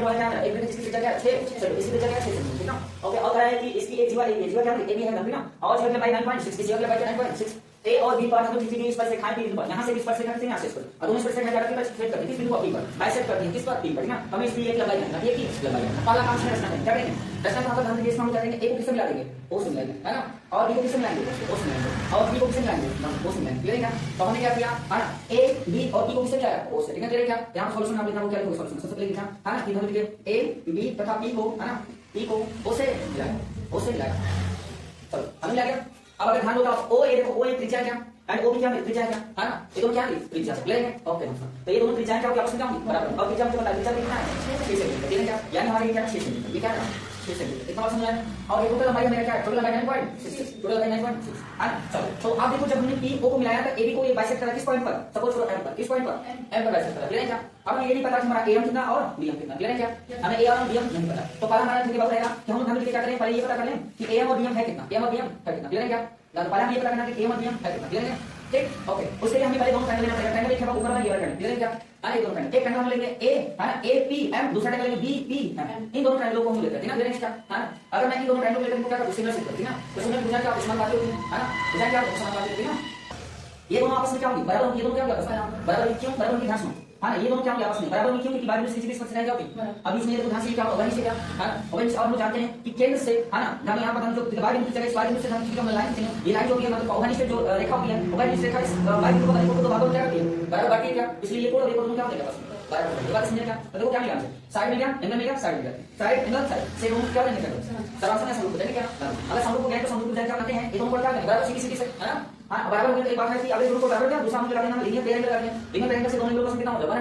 वाला क्या है, एक वृत्त जिसकी त्रिज्या क्या है 6, चलो इसकी त्रिज्या क्या है 6 सेंटीमीटर, ठीक ना। ओके, और कह रहा है कि इसकी एक जीवा क्या है, ए बी है लंबी ना, और जीवा की लंबाई 9.6, इसकी लंबाई 9.6। ए और बी पर हम लोग किसी भी स्पर्श रेखा की बिंदु पर, यहां से भी स्पर्श रेखा से यहां से स्पर्श, और दोनों स्पर्श रेखा क्या करती है, सेट करती है किस बिंदु पर, बी पर, बाइसेक्ट करती है किस पर, बी पर, ठीक ना। हमें इसकी एक लंबाई है, ये की लंबाई है। पहला काम है रचना करेंगे, क्या करेंगे, रचना का ध्यान देंगे, इसमें हम क्या करेंगे, ए को किससे मिला देंगे, ओ से मिलाएंगे, है ना, और बी को किससे मिलाएंगे, ओ से मिलाएंगे, और बी को किससे मिलाएंगे, ओ से मिलाएंगे, क्लियर है क्या। तो हमने क्या किया, है ना, ए बी और बी को किससे मिलाया, ओ से, ठीक है, क्लियर है क्या। यहां सॉल्यूशन हम लिखना, वो क्या लिखोगे सॉल्यूशन, सबसे पहले लिखा है ना, कि हम लिखे ए बी तथा बी को, है ना, बी को ओ से मिलाया, ओ से मिलाया, चलो हमने मिला गया। अब अगर ध्यान दो तो ओ, ये देखो ओ एक त्रिज्या क्या एंड ओ भी क्या है, त्रिज्या क्या है ना, ये दोनों क्या है, त्रिज्या से, क्लियर है। ओके, तो ये दोनों त्रिज्याएं क्या होगी, आपस में क्या होंगी, बराबर, और त्रिज्या मुझे पता है, त्रिज्या कितना है 6 सेंटीमीटर, क्लियर है क्या, यानी हमारे ये क्या है 6 सेंटीमीटर, ये क्या है 6 सेंटीमीटर, इतना बात समझ आया। और ये टोटल लंबाई मेरा क्या है, टोटल लंबाई 9.6, टोटल लंबाई 9.6 है ना। चलो तो आप देखो, जब हमने पी ओ को मिलाया था, ए बी को ये बाइसेक्ट करा किस पॉइंट पर, सपोज करो एम पर, किस पॉइंट पर, एम पर बाइसेक्ट करा, क्लियर है क्या। अब हमें ये नहीं पता कि हमारा एम कितना और बी कितना, क्लियर है क्या, हमें ए और बी नहीं पता, तो पहला हमारा ठीक रहेगा कि हम हमें क्या करें, पहले ये पता कर लें कि एम और बी है कितना, एम और बी है कितना, क्लियर है क्या। पहले हम ये पता करना कि एम और बी है कितना, क्लियर है, ठीक। ओके, उसके लिए हमें पहले दोनों ट्रायंगल लेना पड़ेगा, ट्रायंगल एक है ऊपर वाला, ये वाला ट्रायंगल, क्लियर है क्या। हाँ, ये दोनों ट्रायंगल, एक ट्रायंगल हम लेंगे ए, है ना, ए पी एम, दूसरा ट्रायंगल लेंगे बी पी एम, इन दोनों ट्रायंगलों को हम लेते हैं ना, क्लियर है क्या, है ना। अगर मैं इन दोनों ट्रायंगलों को लेकर क्या करूं, सिमिलर से करती है ना, तो सिमिलर भुजा क्या समानुपाती होती है ना, भुजा क्या समानुपाती होती है ना, ये दोनों आपस में क्या होंगी, बराबर होंगी, ये दोनों क्या होंगे आपस में बराबर, क्यों बराबर होंगी, ध्यान सुनो, हाँ ये दोनों क्या होंगे आपस में बराबर होंगी, क्यों, क्योंकि बाद में किसी स्पर्श रेखा क्या होगी, अब इसमें देखो ध्यान से क्या होगा, वहीं से क्या है ना, वहीं से, और हम लोग जानते हैं कि केंद्र से, है ना, हम यहां पर हम जो बाहर बिंदु से इस बाहर बिंदु से हम किसी का लाइन से, ये लाइन जो होगी मतलब ओवनी से जो रेखा होगी है, ओवनी रेखा इस बाहर बिंदु को दो भागों में क्या करती है, बराबर बांटती है क्या, इसलिए ये कोण और ये कोण क्या हो जाएगा बस बराबर, ये बात समझिए क्या। तो देखो क्या मिला, साइड मिल गया, एंगल मिल गया, साइड मिल गया, साइड एंगल साइड से दोनों क्या लेंगे, सरासर में समरूप देंगे क्या, अगर समरूप हो गया तो समरूप क्या करते हैं, ये दोनों को क्या करेंगे, बराबर सीधी सीधी से, है ना। हाँ, बराबर होने एक बात है कि अगर दोनों को बराबर क्या, दूसरा हम लगा देना लीनियर पेयर लगा देंगे, लीनियर पेयर से दोनों लोगों का कितना हो जाएगा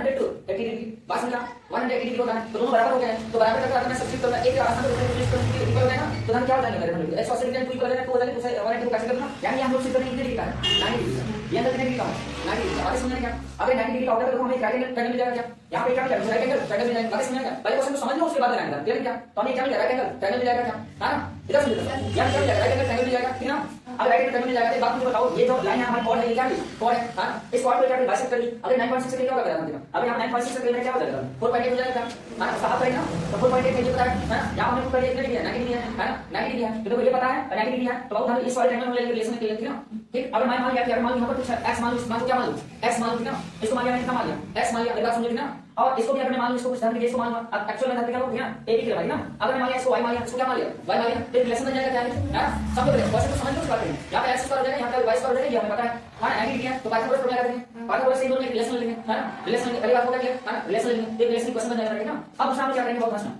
180 डिग्री, बात समझा, 180 डिग्री होता है, तो दोनों बराबर हो गए, तो बराबर का अगर मैं सब्स्टिट्यूट करना, एक आसान से दूसरे को इक्वल हो जाएगा, तो हम क्या हो जाएगा मेरे x cos tan 2 इक्वल हो जाएगा 2 हो जाएगा, दूसरे 180 को कैसे करना, यानी हम लोग सिद्ध करेंगे कितने डिग्री का है, 90 डिग्री का, ये अंदर कितने डिग्री का है 90 डिग्री, आगे समझना क्या, अगर 90 डिग्री का होगा तो हमें एक राइट एंगल ट्रायंगल मिल जाएगा क्या, यहां पे क्या मिल जाएगा, राइट एंगल ट्रायंगल मिल जाएगा, आगे समझना क्या, पहले क्वेश्चन को समझ लो उसके बाद लगाएंगे, क्लियर क्या। तो हमें क्या मिल जाएगा, राइट एंगल ट्रायंगल मिल जाएगा क्या, है ना, इधर समझ लो, यहां क्या मिल जाएगा, राइट एंगल ट्रायंगल मिल जाएगा, ठीक ना। अब राइट एंगल ट्रायंगल मिल जाएगा, एक बात मुझे बताओ, ये जो लाइन हमारी कॉर्ड है, ये क्या है, कॉर्ड है, हां, इस कॉर्ड को क्या बाइसेक्ट करिए, अगर 9.6 से क्या होगा देखो, अब यहां 9.6 से क्या हो जाएगा 4.8 हो जाएगा, हां, साफ है ना, तो 4.8 मुझे पता है ना, यहां हमने पता है कितने डिग्री है 90 डिग्री है ना, 90 डिग्री है, तो देखो ये पता है 90 डिग्री है, तो बहुत हम इस वाले ट्रायंगल में लेंगे रिलेशन के लिए, ठीक ना, ठीक। अगर मान लिया कि अगर मान लो यहां पर कुछ x मान लो, इस मान को क्या मान लो, x मान लो, ठीक ना, इसको मान लिया, कितना मान लिया x मान लिया, अगर समझो ना, और इसको भी अगर मान लो, इसको कुछ ध्यान दीजिए, इसको मान लो, अब एक्चुअल में क्या होगा ना, a b की लंबाई ना, अगर मान लिया इसको y मान लिया, इसको क्या मान लिया y मान लिया, तो रिलेशन बन जाएगा क्या है ना, समझ लो क्वेश्चन को समझ लो, बात करेंगे, यहां पे x स्क्वायर हो जाएगा, यहां पे y स्क्वायर हो जाएगा, ये हमें पता है, हां 90 डिग्री है, तो पाइथागोरस फॉर्मूला लगा देंगे, पाइथागोरस से इन दोनों में रिलेशन लेंगे, है ना, रिलेशन पहली बात होगा क्या, है ना, रिलेशन लेंगे, एक रिलेशन क्वेश्चन बन जाएगा, ठीक ना। अब दूसरा हम क्या करेंगे, बहुत आसान,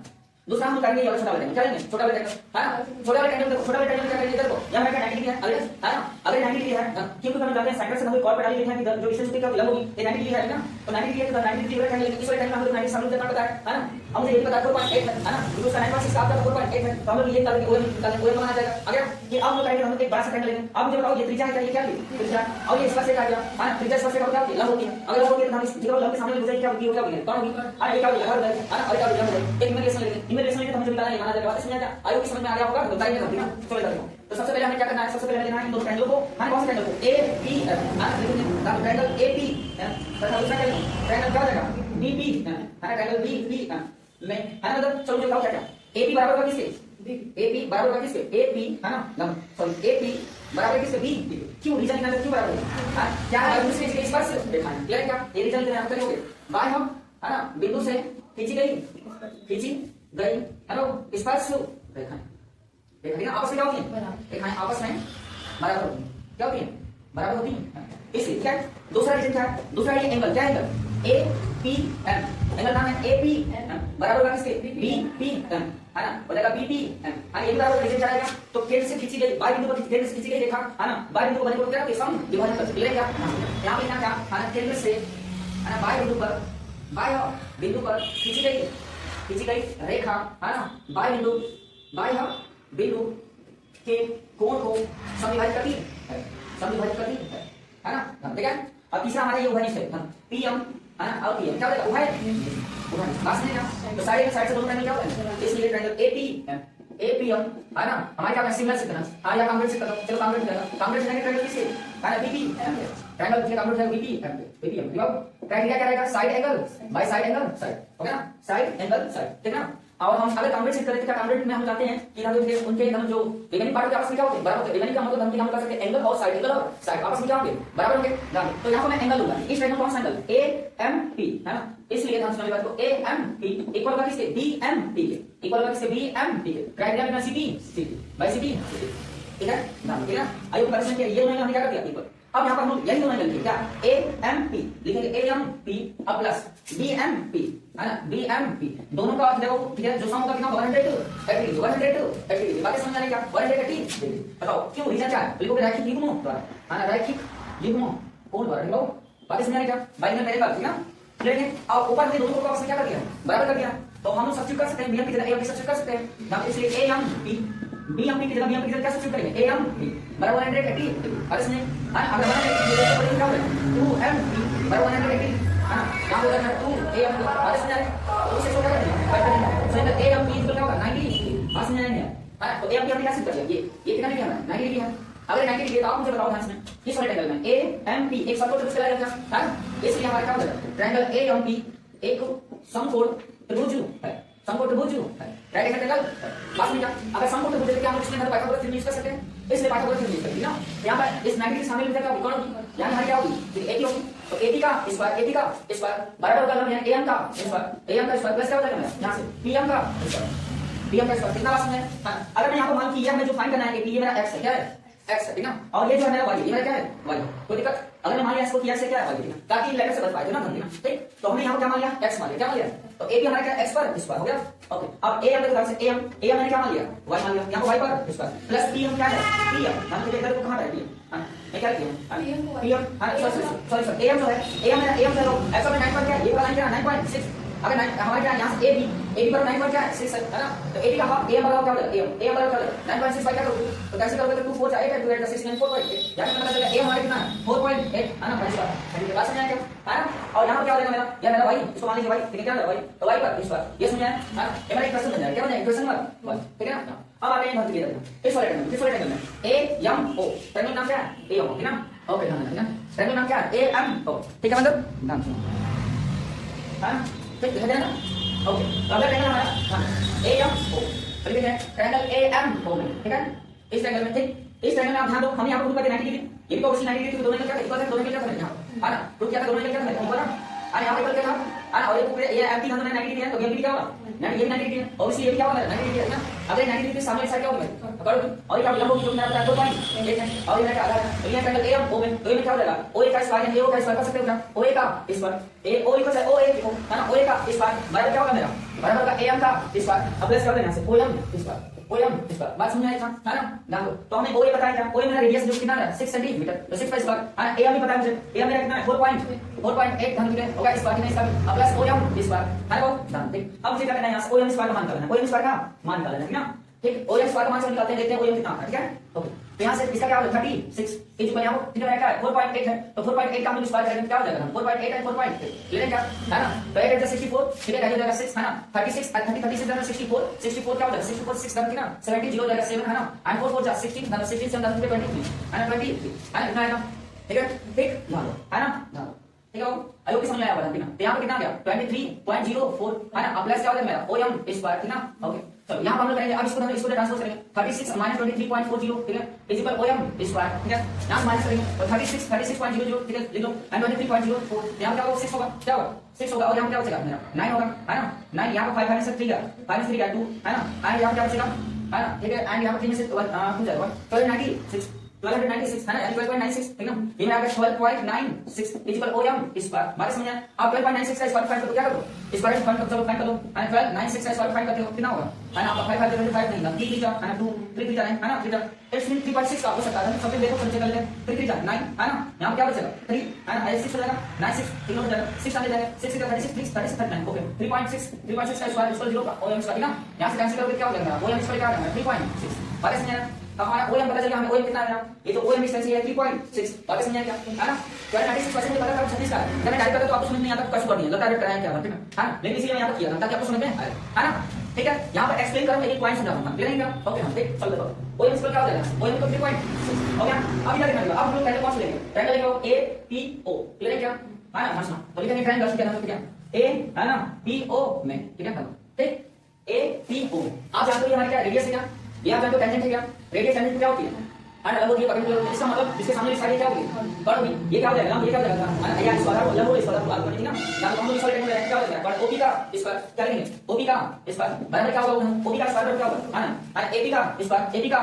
दूसरा हम करेंगे ये वाला छोटा वाला ट्रायंगल, क्या लेंगे छोटा वाला ट्रायंगल, है ना, छोटा वाला ट्रायंगल देखो, छोटा वाला ट्रायंगल क्या करेंगे, इधर को यहां पे 90 डिग्री है, अगर है ना, अगर 90 डिग्री है, क्योंकि हम जानते हैं सेंटर से हम कॉर्ड पे डाल देते हैं कि जो डिस्टेंस का लंब होगी ये 90 डिग्री है ना, तो 90 डिग्री है, तो 90 डिग्री वाला ट्रायंगल इस वाले ट्रायंगल में हम लोग 90 सामने देखना पड़ता है ना, हम मुझे ये पता 4.8 है ना, क्योंकि उसका 9.6 का आपका 4.8 है, तो हम लोग ये निकाल के ओएम बनाना जाएगा, अगर ये अब लोग करेंगे, हम लोग एक बड़ा सा ट्रायंगल लेंगे, अब मुझे बताओ ये त्रिज्या है क्या, ये त्रिज्या, और ये इसका से क्या है, त्रिज्या इसका से क्या होती है, लंब होती है, अगर लंब होती है तो हम इस जगह लंब के सामने भुजा क्या होगी, वो क्या होगी, कौन होगी, अरे ये क्या होगी, हर है ना, और क्या होगी, एक इमेज लेंगे, इमेज लेंगे तो हमें बताना है, माना जाएगा, बात समझ आ गया, आयु की समझ में आ गया होगा, बताइए ना, चलो इधर। तो सबसे पहले हमें क्या करना है, सबसे पहले लेना है इन दो ट्रायंगलों को, हां कौन से ट्रायंगल को, ए पी हां देखो ट्रायंगल ए पी तथा दूसरा ट्रायंगल क्या हो जाएगा बी पी, है ना, ट्रायंगल बी पी में, है ना, मतलब चलो बताओ क्या क्या, ए पी बराबर होगा किसके, ए पी बराबर होगा किसके, ए पी, है ना, सॉरी ए पी बराबर किसके, बी, क्यों रीजन निकालना, क्यों बराबर है, क्या है दूसरे के स्पर्श रेखा है, क्लियर क्या, ये रीजन हम करेंगे, बाय हम, है ना, बिंदु से खींची गई, हेलो स्पर्श रेखा, देखा ना आपस में क्या होती है, रेखाएं आपस में बराबर होती हैं, क्या होती है बराबर होती हैं, इसलिए क्या है दूसरा रीजन क्या है, दूसरा ये एंगल क्या है, angle A P M, angle नाम है ए पी बराबर होगा किसके, बी पी एम, है ना, हो जाएगा बी पी एम, है ये बराबर रीजन जाएगा, तो केंद्र से खींची गई बाय बिंदु पर केंद्र से खींची गई रेखा, है ना, बाय बिंदु को बने को क्या करते हैं, सम विभाजन करते हैं, क्लियर क्या, यहां पे लिखना क्या, है ना, केंद्र से, है ना, बाय बिंदु पर खींची गई रेखा, है ना, बाय बिंदु के कोण को समविभाजित करती है ना, ठीक है। अब तीसरा हमारा ये उभयनिष्ठ है, पीएम, है ना, और पीएम क्या हो जाएगा, उभय बात नहीं क्या, तो साइड से दोनों ट्रायंगल क्या होता है, इसलिए ट्रायंगल एपीएम, है ना, हमारे क्या सिमिलर से करना, हां या कॉन्ग्रुएंट से करो, चलो कॉन्ग्रुएंट करना, कॉन्ग्रुएंट ट्रायंगल किससे, है ना, बीपी, ट्रायंगल थीटा कंप्यूट है बीपीएम पे बीपीएम ठीक है। क्राइटेरिया क्या रहेगा side angle by side angle side okay ना साइड एंगल साइड ठीक है ना। और हम अगर कंप्लीट चेक करें तो कंप्लीट में हम चाहते हैं कि ना उनके एकदम जो रिमेनिंग पार्ट के आपस में क्या होते हैं बराबर होते हैं। रिमेनिंग का मतलब हम कर सकते हैं एंगल और साइड एंगल और साइड आपस में क्या होंगे बराबर होंगे ना। तो यहाँ पर मैं एंगल लूंगा इस ट्रायंगल कौन सा एंगल AMP है ना। इसलिए हम समझ बात को AMP इक्वल होगा किसके BMP के इक्वल होगा किसके BMP के। क्राइटेरिया कितना CP बाय CP ठीक है ना ठीक है। आइए कंपैरिजन किया ये दोनों हमने क्या कर दिया इक्वल। अब यहाँ पर हम यही दोनों एंगल लिखेंगे क्या AMP लिखेंगे AMP अब प्लस BMP है ना BMP दोनों का देखो ठीक है जो सम होगा कितना 180 डिग्री बातें समझ आ रही क्या 180 डिग्री बताओ क्यों रीजन क्या है लिखोगे रैखिक युग्मों द्वारा है ना रैखिक युग्मों कोण द्वारा लिखो बातें समझ आ रही क्या बाई ने पहले बात ठीक ना। लेकिन अब ऊपर के दोनों को आपस में क्या कर दिया बराबर कर दिया तो हम लोग सब्स्टिट्यूट कर सकते हैं BMP की जगह AMP सब्स्टिट्यूट कर सकते हैं ना। इसलिए BMP की जगह क्या सब्स्टिट्यूट करेंगे AMP बराबर 180 और इसमें अगर 180 क्या होगा 2MP बराबर 180 हां यहां पे करना 2AM और इसमें तो इसे क्या करेंगे सो इधर AMP इक्वल क्या होगा 90 पास में आएंगे हां तो AMP हमने क्या सिद्ध कर दिया ये कितना डिग्री है 90 डिग्री है। अगर 90 डिग्री तो आप मुझे बताओ ध्यान से किस वाले ट्रायंगल में AMP एक सर्कल ट्रायंगल चला जाएगा हां इसलिए हमारा क्या होगा ट्रायंगल AMP एक समकोण त्रिभुज है समकोण त्रिभुज है राइट एंगल ट्रायंगल पास में क्या अगर समकोण त्रिभुज है क्या हम इसमें पाइथागोरस थ्योरम यूज कर सकते हैं इसलिए पाइथागोरस थ्योरम यूज करते हैं ना। यहां पर इस 90 डिग्री शामिल हो जाएगा कौन होगी यहां हमारी क्या होगी 80 होगी तो 80 का स्क्वायर 80 का स्क्वायर बराबर होगा हम AM का स्क्वायर AM का स्क्वायर प्लस क्या हो जाएगा यहां से PM का स्क्वायर कितना पास में हां। अगर मैं यहां पर मान कि यह मैं जो फाइंड करना है कि ये मेरा x है क्या है x है ठीक ना और ये जो है मेरा y ये मेरा क्या है y कोई दिक्कत अगर मैं मान लिया इसको कि x है क्या है y ठीक है ताकि लेटर से बच पाए ना ठीक ठीक तो हमने यहां पर क्या मान लिया x मान लिया क्या मान लिया तो AB हमारा क्या x पर स्क्वायर हो गया ओके। अब AM के तरफ से AM मैंने क्या मान लिया y मान लिया यहां पर y पर स्क्वायर प्लस PM क्या है PM हम इधर को कहां रख दिया हां मैं क्या किया PM हां सॉरी AM जो है AM मेरा AM चलो x पर 9 पर क्या है ये वाला क्या 9.6 अगर हमारे क्या यहां से AB पर 9 पर क्या है 6 है ना तो AB का हाफ AM बराबर क्या हो जाएगा AM बराबर 9.6 बाय क्या करोगे तो कैसे करोगे तो 2 4 8 है 2 8 6 9 4.8 यानी मतलब चलेगा AM हमारे कितना है 4.8 है ना भाई साहब ठीक है बात समझ आया क्या है ना। और यहां पर क्या हो जाएगा मेरा यह मेरा y इसको मान लीजिए y ठीक है क्या है y तो y पर इस बार ये समझ आया है ना ये मेरा इक्वेशन बन जाएगा क्या बन जाएगा इक्वेशन नंबर 1 ठीक है ना। अब आते हैं भर्ती के तरफ इस वाले ट्रायंगल में AMO ट्रायंगल नाम क्या है AMO ठीक है ना ओके ध्यान रखना ट्रायंगल नाम क्या है AMO ठीक है मतलब नाम सुनो हां ठीक है ना ओके अगला ट्रायंगल हमारा हां AMO ठीक है ट्रायंगल AMO ठीक है इस ट्रायंगल में ठीक इस ट्रायंगल में आप ध्यान दो हमने यहां पर 90 डिग्री ये भी ऑब्वियसली 90 डिग्री तो दोनों एंगल क्या है इक्वल है दोनों एंगल क्या है यहां है ना तो क्या था दोनों एंगल क्या है इक्वल है और यहां पर इक्वल क्या था और ये एमपी हम 90 डिग्री है तो एमपी क्या होगा 90 डिग्री है ऑब्वियसली ये क्या होगा 90 डिग्री है ना। अगर 90 डिग्री के सामने साइड क्या होगा पकड़ो और क्या लंब होगी जो मेरा बताया 2 पॉइंट और ये क्या आधा तो ये ट्रायंगल AM O में तो ये क्या हो जाएगा OA का स्क्वायर है AO का स्क्वायर कर सकते हो क्या OA का स्क्वायर O इक्वल है OA लिखो है ना OA का स्क्वायर बराबर क्या होगा मेरा बराबर होगा AM का स्क्वायर अब प्लस कर देना से OM स्क्वायर OM स्क्वायर बात समझ आया है ना देखो तो हमने OA बताया क्या OA मेरा रेडियस जो कितना है 6 सेंटीमीटर तो 6 का स्क्वायर है AM भी पता है मुझे AM मेरा कितना है 4.8 ढंग से होगा स्क्वायर कितना इसका अब प्लस OM स्क्वायर है वो ध्यान देख अब मुझे क्या करना है यहां से OM स्क्वायर का मान निकालना है OM स्क्वायर का मान निकालना है ठीक ना ठीक OM स्क्वायर का मान से निकालते हैं देखते हैं OM कितना आता है ठीक है ओके। तो यहां से इसका क्या होगा 36 इज इक्वल यहां पर कितना रहेगा 4.8 है तो 4.8 का हम स्क्वायर करेंगे क्या हो जाएगा 4.8 एंड 4.8 ले लेंगे है ना तो 8 is 64 ठीक है हो जाएगा 6 है ना 36 और 36 is 64 क्या हो जाएगा 64 6 करके ना 70 0 हो जाएगा 7 है ना and 4 4 जा 16 ना 16 7 23 है ना 23 है ना कितना आएगा ठीक है ठीक ध्यान दो है ना ठीक है आयोग की समझ में आया बताना तो यहां पे कितना गया 23.04 है ना अब प्लस क्या हो जाएगा मेरा OM स्क्वायर ठीक ना ओके। चलो यहां पर हम लोग करेंगे अब इसको हम इसको ट्रांसपोज करेंगे 36 माइनस 23.40 ठीक है इज इक्वल OM स्क्वायर ठीक है यहां माइनस करेंगे और 36.00 ठीक है लिख लो एंड 23.04 यहां क्या होगा 6 होगा क्या होगा 6 होगा और यहां क्या बचेगा मेरा 9 होगा है ना 9 यहां पर 5 से 3 5 से 3 का 2 है ना एंड यहां क्या बचेगा है ना ठीक है एंड यहां पर 3 में से 2 जाएगा 1296 1296 है ना 12.96 ठीक है ये मेरा आ गया 12.96 इज इक्वल OM स्क्वायर बात समझ आया। आप 12.96 का स्क्वायर फाइंड करो क्या करो स्क्वायर फाइंड करो चलो फाइंड करो है 12.96 का स्क्वायर फाइंड करते हो कितना होगा है ना आपका 5 5 नहीं ना 3 3 है ना 2 3 3 है ना 3 इट्स मीन 3.6 का हो सकता है सबसे देखो समझ कर लेते हैं 3 3 9 है ना यहां क्या बचेगा 3 है ना 6 हो जाएगा 96 3 हो जाएगा 6 आ जाएगा 6 का 36 39 ओके 3.6 का स्क्वायर इक्वल 0 का OM स्क्वायर ना यहां से कैंसिल करोगे क्या हो जाएगा OM स्क्वायर क्या आ जाएगा 3.6 बात समझ आया। हमारा OM पता चल गया हमें OM कितना है ये तो OM डिस्टेंस है 3.6 बात समझ आया क्या है ना 96% मुझे पता था 36 का जब मैं टाइप करता तो आपको समझ नहीं आता तो कैसे करनी है लगता है क्या बात है ना लेकिन इसलिए मैं यहां पर किया था ताकि आपको समझ में आए है ना। ठीक है, यहाँ पर एक्सप्लेन करूंगा, एक पॉइंट समझाऊंगा, क्लियर है क्या? ओके हम देख चल देखो ओएम स्क्वायर क्या हो जाएगा, ओएम को 3.6 हो गया। अब इधर देखना अब हम लोग ट्रायंगल कौन सा लेंगे, ट्रायंगल लेंगे ए पी ओ, क्लियर है क्या? है ना, समझना तो लिखेंगे ट्रायंगल क्या नाम, क्या ए है ना पी ओ में, ठीक है, ठीक ए पी ओ। आप जानते हो ये हमारी क्या रेडियस है, क्या ये आप जानते हो टेंजेंट है, क्या रेडियस टेंजेंट क्या होती है लंब होती है परपेंडिकुलर, इसका मतलब इसके सामने साइड क्या होगी कर्ण होगी, ये क्या हो जाएगा लंब, ये क्या हो जाएगा या इस वाला लंब होगा, इस वाला बात करनी थी ना, या तो हम लोग इस वाले टेंजेंट क्या हो जाएगा कर्ण ओपी का इस पर क्या लेंगे ओपी का इस पर बराबर क्या होगा ओपी का स्क्वायर क्या होगा है ना, और एपी का इस पर एपी का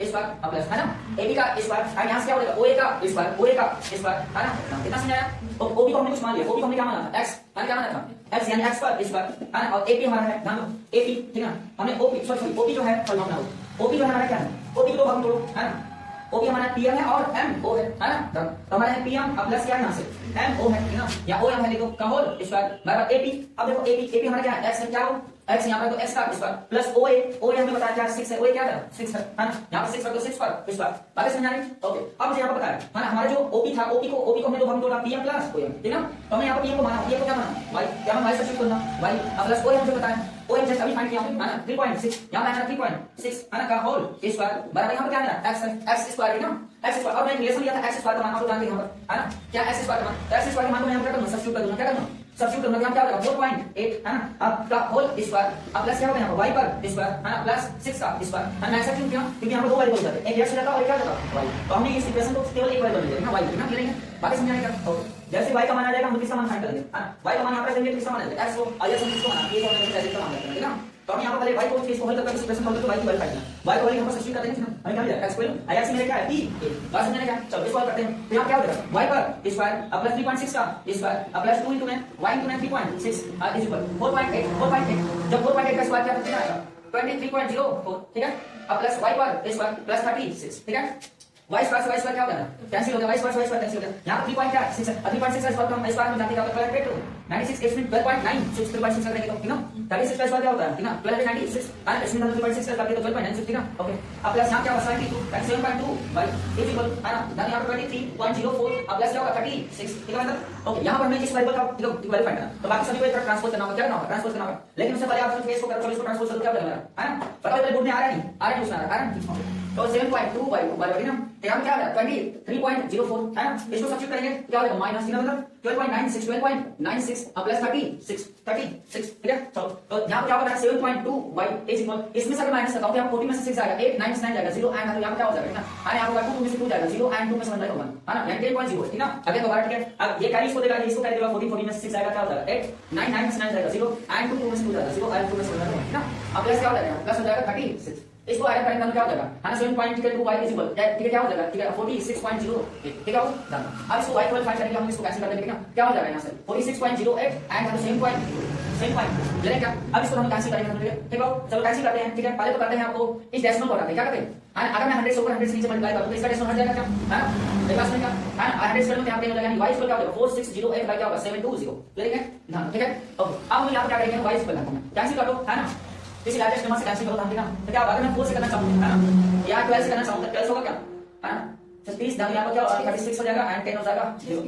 इस पर प्लस है ना एपी का इस पर, और यहां से क्या हो जाएगा ओए का इस पर ओए का इस पर है ना, कितना समझाया? ओपी को हमने कुछ मान लिया, ओपी को हमने क्या माना था x, हमने क्या माना था x यानी x पर इस पर है ना, और एपी हमारा है ध्यान दो एपी, ठीक है हमने ओपी सॉरी ओपी जो है ओपी जो है हमारा क्या है, ओपी को हम तोड़ो है ना, ओपी हमारा पीएम है और एम ओ है ना, तो हमारा है पीएम अब प्लस क्या है यहां से एम ओ है ना, या ओ एम है देखो का होल इस पर बराबर एपी। अब देखो एपी एपी हमारा क्या है x है, क्या हो x यहां पर तो x का इस पर प्लस ओ ए हमें बताया क्या 6 है, ओ क्या है 6 है ना, यहां पर 6 पर तो 6 पर इस पर बात समझ आ रही? ओके अब मुझे यहां पर बताया है ना हमारा जो ओपी था, ओपी को हमने दो भाग में तोड़ा पीएम प्लस ओ एम, ठीक है ना, तो हमने यहां पर पीएम को माना, पीएम को क्या माना y, क्या हम y सब्स्टिट्यूट करना y अब प्लस ओ एम मुझे बताया ओ एम जस्ट अभी फाइंड किया है ना 3.6, यहां पर आना 3.6 है ना का होल इस पर बराबर यहां पर क्या मिला x स्क्वायर है ना x स्क्वायर, और मैं रिलेशन लिया था x स्क्वायर का मान आप जानते हैं यहां पर है ना, क्या x स्क्वायर का मान, तो x स्क्वायर के मान को मैं यहां पर क्या करूंगा सब्स्टिट्यूट कर दूंगा, क्या करूंगा सब्स्टिट्यूट करना, यहां क्या होगा 4.8 है ना, अब का होल इस पर अब प्लस क्या होगा यहां पर y पर इस पर है ना प्लस 6 का इस पर है ना, ऐसा क्यों किया क्योंकि यहां पर दो वेरिएबल होते हैं, एक x रहता है और एक क्या रहता है y, तो हमने इस इक्वेशन को केवल एक वेरिएबल ले लिया ना y, ठीक है क्लियर है बात समझ आएगा? ओके जैसे y का मान आ जाएगा हम किसका मान फाइंड करेंगे है ना, y का मान यहां पर देंगे किसका मान आएगा x को, आइए हम इसको माना ये तो हमने का मान लेते हैं, ठीक है तो हम यहां पर पहले y को इसको हल करके इस इक्वेशन को हल करके y की वैल्यू फाइंड करना, y को वैल्यू हम सब्स्टिट्यूट कर देंगे ना, हमें क्या मिलेगा x स्क्वायर x मेरा क्या है p बात समझ आएगा? चलो इसको हल करते हैं, तो यहां क्या हो जाएगा y पर इस पर अब प्लस 3.6 का इस पर अब plus 2 * n y * n 3.6 is equal 4.8 जब 4.8 का स्क्वायर क्या कितना आएगा 23.04, ठीक है अब प्लस y पर इस पर प्लस 36, ठीक है y स्क्वायर क्या होगा कैंसिल हो गया, y स्क्वायर कैंसिल हो गया, यहां पर 3.6 है 3.6 का स्क्वायर हम इस बार में जानते हैं क्या होता है 96 इसमें 12.9 3.6 करेंगे तो ठीक ना 36 का स्क्वायर क्या होता है ठीक ना 1296 और इसमें 3.6 का करके तो 12.96 ठीक ना ओके अब प्लस यहां क्या होगा 72.2 बाय इज इक्वल है ना देन यहां पर 23.04 अब प्लस क्या होगा 36 ठीक है मतलब ओके यहां पर हमें इस वेरिएबल का इक्वल फाइंड करना तो बाकी सभी को एक तरह ट्रांसपोज करना होगा, क्या करना होगा ट्रांसपोज करना होगा, लेकिन उससे पहले आप इसको फेस को करो इसको ट्रांसपोज करो क्या बनेगा है ना पता है बोर्ड में आ रहा नहीं आ रहा उसमें आ रहा है तो 7.2 by 2 बराबर है ना यहां क्या आ रहा है 23.04 है ना इसको सब्स्टिट्यूट करेंगे क्या हो जाएगा माइनस कितना मतलब 12.96 अब प्लस 36 ठीक है तो यहां पर क्या होगा 7.2 by is equal इसमें से अगर माइनस करता हूं तो यहां 40 में से 6 आएगा 8 9 9 जाएगा 0 एंड यहां क्या हो जाएगा ना और यहां होगा 2 में से 2 जाएगा 0 एंड 2 में से 1 जाएगा 1 है ना 10.0 ठीक ना अगर दोबारा ठीक है अब ये कैरी इसको देगा इसको कैरी देगा 40 में से 6 आएगा क्या हो जाएगा 8 9 9 में से 9 जाएगा 0 एंड 2 में से 2 जाएगा 0 एंड 2 में से 1 जाएगा ठीक ना अब प्लस क्या हो जाएगा प्लस हो जाएगा 36 इसको आया फाइंड करना क्या हो जाएगा है ना 7.2 y इज इक्वल ठीक है क्या हो जाएगा ठीक है 46.0 ठीक है अब इसको y इक्वल फाइंड करेंगे हम इसको कैंसिल कर देंगे ना क्या हो जाएगा यहां से 46.08 एंड हम सेम पॉइंट ले क्या अब इसको हम कैंसिल करेंगे ठीक है चलो कैंसिल करते हैं ठीक है पहले तो करते हैं आपको इस डेसिमल को हटाते हैं क्या करते हैं अगर मैं 100 से ऊपर 100 से नीचे मल्टीप्लाई करूं तो इसका डेसिमल हट जाएगा क्या है ना देखा सुनिएगा है ना 100 से करूं तो यहां पे हो जाएगा y इक्वल क्या हो जाएगा 4608 बाय क्या होगा 720 ठीक है ना ठीक है ओके अब हम यहां पे क्या करेंगे y इक्वल कैंसिल कर दो है ना किसी लार्जेस्ट नंबर से कैंसिल करो ठीक है तो क्या होगा अगर मैं 4 से करना चाहूं है ना या 12 से करना चाहूं तो 12 होगा क्या है ना तो 30 दाम यहां पर क्या होगा 36 हो जाएगा एंड 10 हो जाएगा 0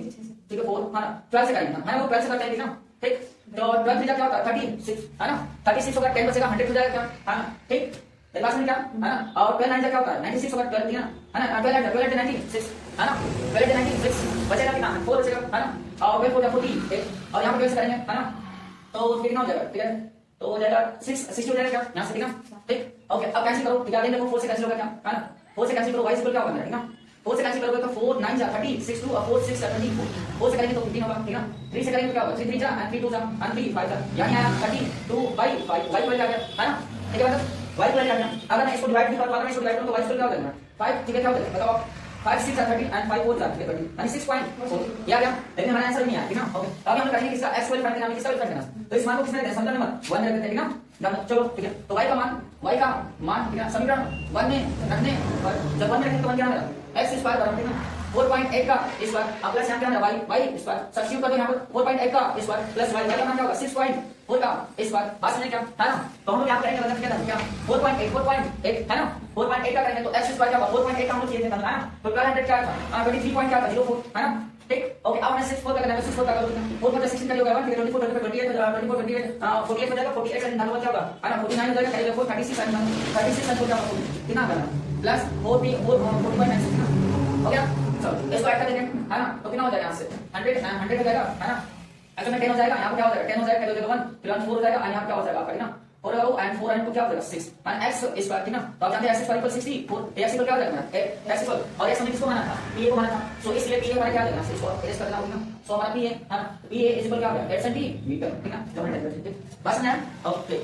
ठीक है 4 है ना 12 से करेंगे है ना वो 12 से करते हैं ठीक ना ठीक तो 12 से क्या होता है 36 है ना 36 होगा 10 बचेगा 100 हो जाएगा क्या है ना ठीक मेरे पास में क्या है ना और 12 9 क्या होता है 96 होगा 12 ठीक है ना 12 96 है ना 12 96 बचेगा कितना 4 बचेगा है ना और 12 हो जाएगा 40 और यहां पर कैसे करेंगे है ना तो कितना हो जाएगा ठीक है तो हो जाएगा 6 हो जाएगा क्या यहां से ठीक है ठीक ओके अब कैंसिल करो ठीक है देखो 4 से कैंसिल होगा क्या है ना 4 से कैंसिल करो y इक्वल क्या होगा ठीक है 4 से कैंसिल करोगे तो 4 9 जा 30 6 2 और 4 6 जा 24 4 से करेंगे तो 15 होगा ठीक है 3 से करेंगे तो क्या होगा 3 3 जा and 3 2 जा and 3 5 जा यहां आया 32 by 5 y इक्वल क्या है ना ठीक है मतलब y इक्वल क्या है अगर मैं इसको डिवाइड नहीं कर पा रहा मैं इसको डिवाइड करूं तो y इक्वल क्या हो जाएगा 5 ठीक है क्या हो जाएगा बताओ 5 6 30 and 5 4 30 यानी 6.4 ये आ गया लेकिन हमारा आंसर नहीं आया ठीक ना ओके अब हम करेंगे इसका x फाइंड करना है किसका फाइंड करना तो इस मान को किसने दिया समीकरण नंबर 1 रख देते हैं ठीक ना चलो ठीक है तो y का मान ठीक है समीकरण 1 में रखने पर जब 1 में रखेंगे तो 1 क्या आएगा x स्क्वायर बराबर ठीक है 4.8 का स्क्वायर अब प्लस यहां क्या है y स्क्वायर सब्स्टिट्यूट कर दो यहां पर 4.8 का स्क्वायर प्लस y का मान क्या होगा 6.4 का स्क्वायर बात समझे क्या है ना तो हम लोग यहां करेंगे मतलब क्या 4.8 है ना 4.8 का करेंगे तो x स्क्वायर क्या होगा 4.8 का हम लोग किए थे है ना तो 1200 क्या था 23 पॉइंट क्या था 04 है ना ठीक। ओके, अब हमने 6 4 का करना है, 6 4 का करो, 4 + 16 का होगा 1, 24 28 24 48 हो जाएगा, 48 का निकालो क्या होगा, है ना, 49 हो जाएगा, कैरी 4 36 and 36 and 4 क्या होगा, कितना करना प्लस 4.96 ना, हो गया। चलो इसको ऐड कर देंगे, है ना, तो कितना हो जाएगा यहाँ से 100 हो जाएगा, है ना, ऐसे में 10 हो जाएगा, यहाँ पे क्या हो जाएगा 10 हो जाएगा, कैरी 1 फिर 4 हो जाएगा, और यहाँ क्या हो जाएगा आपका, है ना 4 and 4 and 2 क्या हो जाएगा 6 and x स्क्वायर, ठीक ना, तो आप जानते हैं x स्क्वायर 64, x इक्वल क्या हो जाएगा x इक्वल, और x हमने किसको माना था, p को माना था, सो इसलिए p हमारा क्या आ जाएगा, इसको एस कर देना होगा, सो हमारा p है ना, p इक्वल क्या हो गया 8 सेंटीमीटर, ठीक ना, बस ना, ओके।